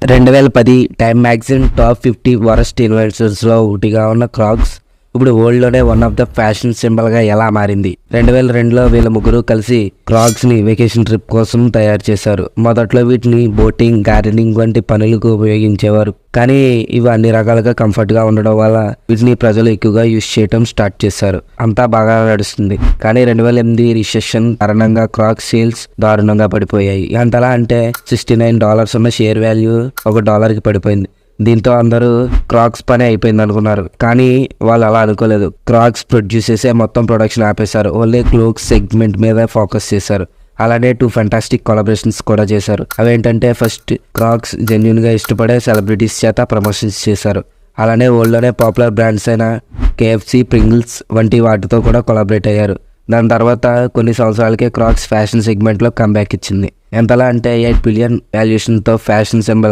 2010 time magazine top 50 worst ఇన్వెన్షన్స్లో ఒకటిగా ఉన్న cracks ఇప్పుడు వరల్డ్లోనే వన్ ఆఫ్ ద ఫ్యాషన్ సింబల్గా ఎలా మారింది. 2002లో వీళ్ళ ముగ్గురు కలిసి క్రాక్స్ని వెకేషన్ ట్రిప్ కోసం తయారు చేశారు. మొదట్లో వీటిని బోటింగ్, గార్డెనింగ్ వంటి పనులకు ఉపయోగించేవారు. కానీ ఇవి అన్ని రకాలుగా కంఫర్ట్గా ఉండడం వల్ల వీటిని ప్రజలు ఎక్కువగా యూజ్ చేయడం స్టార్ట్ చేశారు. అంతా బాగా నడుస్తుంది. కానీ 2008 రిసెషన్ కారణంగా క్రాక్స్ సేల్స్ దారుణంగా పడిపోయాయి. ఎంతలా అంటే $69 ఉన్న షేర్ వాల్యూ $1కి పడిపోయింది. దీంతో అందరూ క్రాక్స్ పని అయిపోయింది అనుకున్నారు. కానీ వాళ్ళు అలా అనుకోలేదు. క్రాక్స్ ప్రొడ్యూస్ చేసే మొత్తం ప్రొడక్షన్ ఆపేశారు. ఓన్లీ క్లోక్స్ సెగ్మెంట్ మీద ఫోకస్ చేశారు. అలానే 2 ఫెంటాస్టిక్ కొలాబరేషన్స్ కూడా చేశారు. అవేంటంటే ఫస్ట్, క్రాక్స్ జెన్యున్గా ఇష్టపడే సెలబ్రిటీస్ చేత ప్రమోషన్స్ చేశారు. అలానే వరల్డ్లోనే పాపులర్ బ్రాండ్స్ అయిన KFC, ప్రింగిల్స్ వంటి వాటితో కూడా కొలాబరేట్ అయ్యారు. దాని తర్వాత కొన్ని సంవత్సరాలకే క్రాక్స్ ఫ్యాషన్ సెగ్మెంట్లో కంబ్యాక్ ఇచ్చింది. ఎంతలా అంటే $8 బిలియన్ వాల్యుయేషన్తో ఫ్యాషన్ సింబల్